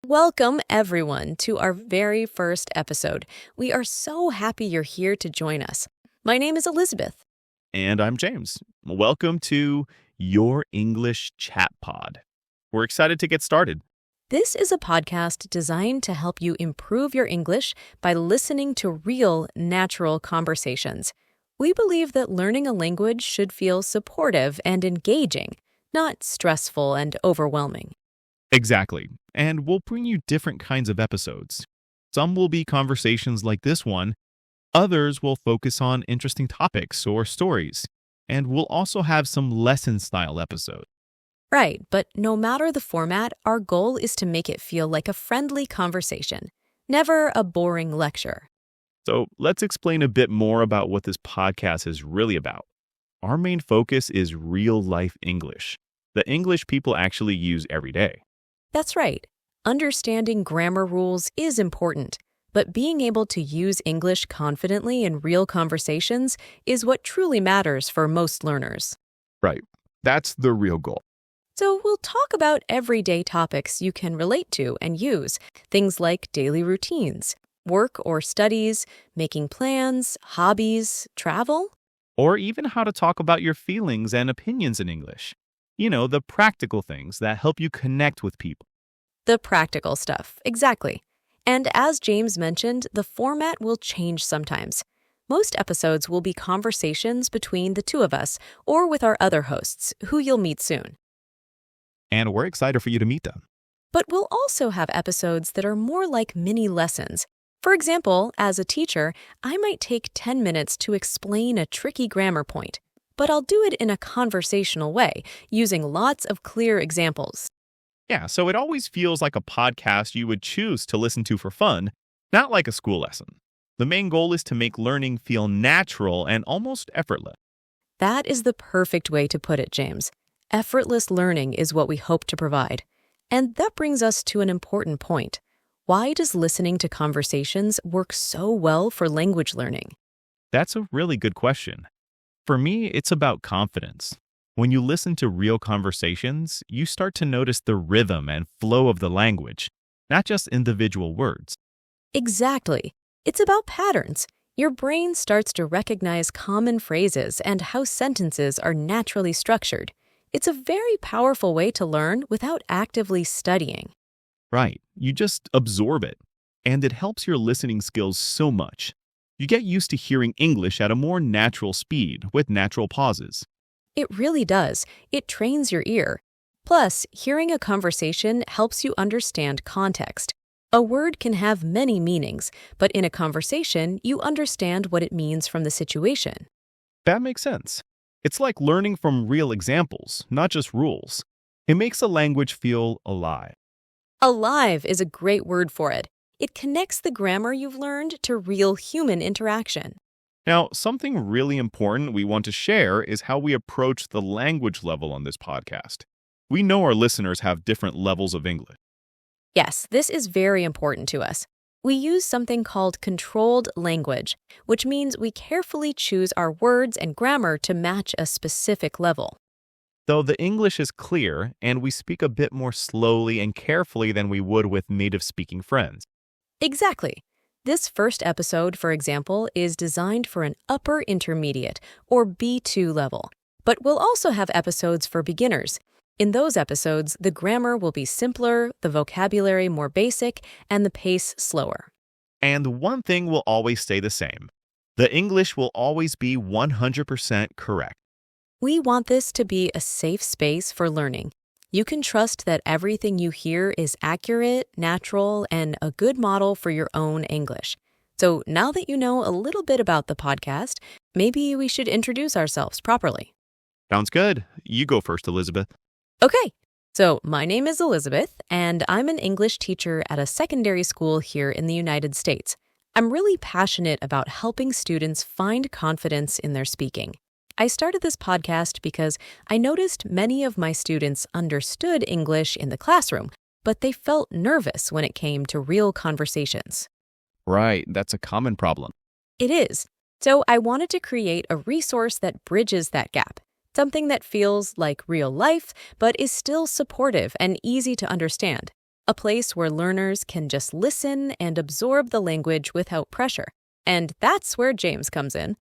Welcome, everyone, to our very first episode. We are so happy you're here to join us. My name is Elizabeth. And I'm James. Welcome to Your English Chat Pod. We're excited to get started. This is a podcast designed to help you improve your English by listening to real, natural conversations. We believe that learning a language should feel supportive and engaging, not stressful and overwhelming. Exactly. And we'll bring you different kinds of episodes. Some will be conversations like this one. Others will focus on interesting topics or stories. And we'll also have some lesson-style episodes. Right, but no matter the format, our goal is to make it feel like a friendly conversation, never a boring lecture. So let's explain a bit more about what this podcast is really about. Our main focus is real-life English, the English people actually use every day. That's right. Understanding grammar rules is important, but being able to use English confidently in real conversations is what truly matters for most learners. Right. That's the real goal. So we'll talk about everyday topics you can relate to and use, things like daily routines, work or studies, making plans, hobbies, travel. Or even how to talk about your feelings and opinions in English. You know, the practical things that help you connect with people. The practical stuff, exactly. And as James mentioned, the format will change sometimes. Most episodes will be conversations between the two of us or with our other hosts, who you'll meet soon. And we're excited for you to meet them. But we'll also have episodes that are more like mini lessons. For example, as a teacher, I might take 10 minutes to explain a tricky grammar point, but I'll do it in a conversational way, using lots of clear examples. Yeah, so it always feels like a podcast you would choose to listen to for fun, not like a school lesson. The main goal is to make learning feel natural and almost effortless. That is the perfect way to put it, James. Effortless learning is what we hope to provide. And that brings us to an important point. Why does listening to conversations work so well for language learning? That's a really good question. For me, it's about confidence. When you listen to real conversations, you start to notice the rhythm and flow of the language, not just individual words. Exactly. It's about patterns. Your brain starts to recognize common phrases and how sentences are naturally structured. It's a very powerful way to learn without actively studying. Right, you just absorb it, and it helps your listening skills so much. You get used to hearing English at a more natural speed with natural pauses. It really does. It trains your ear. Plus, hearing a conversation helps you understand context. A word can have many meanings, but in a conversation, you understand what it means from the situation. That makes sense. It's like learning from real examples, not just rules. It makes a language feel alive. Alive is a great word for it. It connects the grammar you've learned to real human interaction. Now, something really important we want to share is how we approach the language level on this podcast. We know our listeners have different levels of English. Yes, this is very important to us. We use something called controlled language, which means we carefully choose our words and grammar to match a specific level. Though the English is clear and we speak a bit more slowly and carefully than we would with native-speaking friends. Exactly. This first episode, for example, is designed for an upper intermediate or B2 level, but we'll also have episodes for beginners. In those episodes, the grammar will be simpler, the vocabulary more basic, and the pace slower. And one thing will always stay the same. The English will always be 100% correct. We want this to be a safe space for learning. You can trust that everything you hear is accurate, natural, and a good model for your own English. So now that you know a little bit about the podcast, maybe we should introduce ourselves properly. Sounds good. You go first, Elizabeth. Okay, so my name is Elizabeth, and I'm an English teacher at a secondary school here in the United States. I'm really passionate about helping students find confidence in their speaking. I started this podcast because I noticed many of my students understood English in the classroom, but they felt nervous when it came to real conversations. Right, that's a common problem. It is. So I wanted to create a resource that bridges that gap. Something that feels like real life, but is still supportive and easy to understand. a place where learners can just listen and absorb the language without pressure. And that's where James comes in.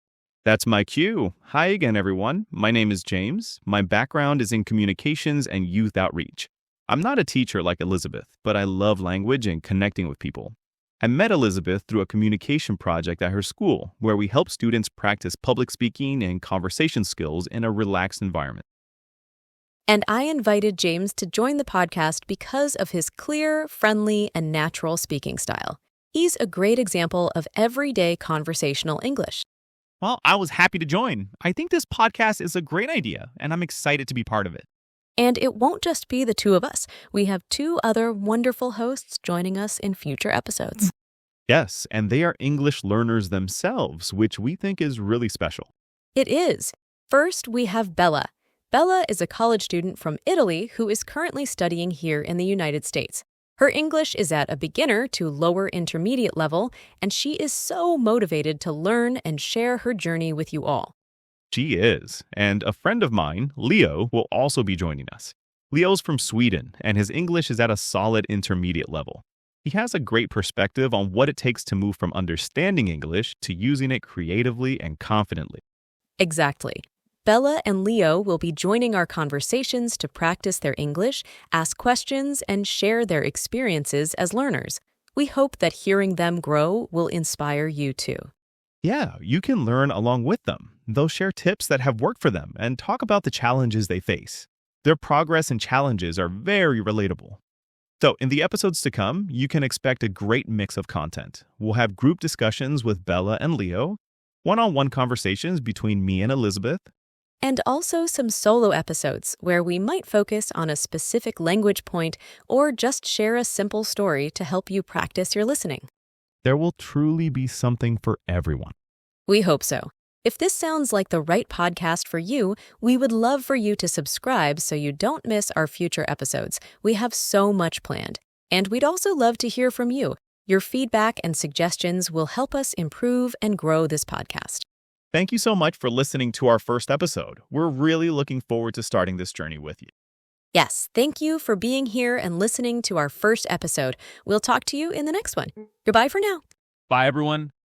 That's my cue. Hi again, everyone. My name is James. My background is in communications and youth outreach. I'm not a teacher like Elizabeth, but I love language and connecting with people. I met Elizabeth through a communication project at her school, where we help students practice public speaking and conversation skills in a relaxed environment. And I invited James to join the podcast because of his clear, friendly, and natural speaking style. He's a great example of everyday conversational English. Well, I was happy to join. I think this podcast is a great idea, and I'm excited to be part of it. And it won't just be the two of us. We have two other wonderful hosts joining us in future episodes. Yes, and they are English learners themselves, which we think is really special. It is. First, we have Bella. Bella is a college student from Italy who is currently studying here in the United States. Her English is at a beginner to lower intermediate level, and she is so motivated to learn and share her journey with you all. She is, and a friend of mine, Leo, will also be joining us. Leo's from Sweden, and his English is at a solid intermediate level. He has a great perspective on what it takes to move from understanding English to using it creatively and confidently. Exactly. Bella and Leo will be joining our conversations to practice their English, ask questions, and share their experiences as learners. We hope that hearing them grow will inspire you too. Yeah, you can learn along with them. They'll share tips that have worked for them and talk about the challenges they face. Their progress and challenges are very relatable. So, in the episodes to come, you can expect a great mix of content. We'll have group discussions with Bella and Leo, one-on-one conversations between me and Elizabeth, And also some solo episodes where we might focus on a specific language point or just share a simple story to help you practice your listening. There will truly be something for everyone. We hope so. If this sounds like the right podcast for you, we would love for you to subscribe so you don't miss our future episodes. We have so much planned. And we'd also love to hear from you. Your feedback and suggestions will help us improve and grow this podcast. Thank you so much for listening to our first episode. We're really looking forward to starting this journey with you. Yes, thank you for being here and listening to our first episode. We'll talk to you in the next one. Goodbye for now. Bye, everyone.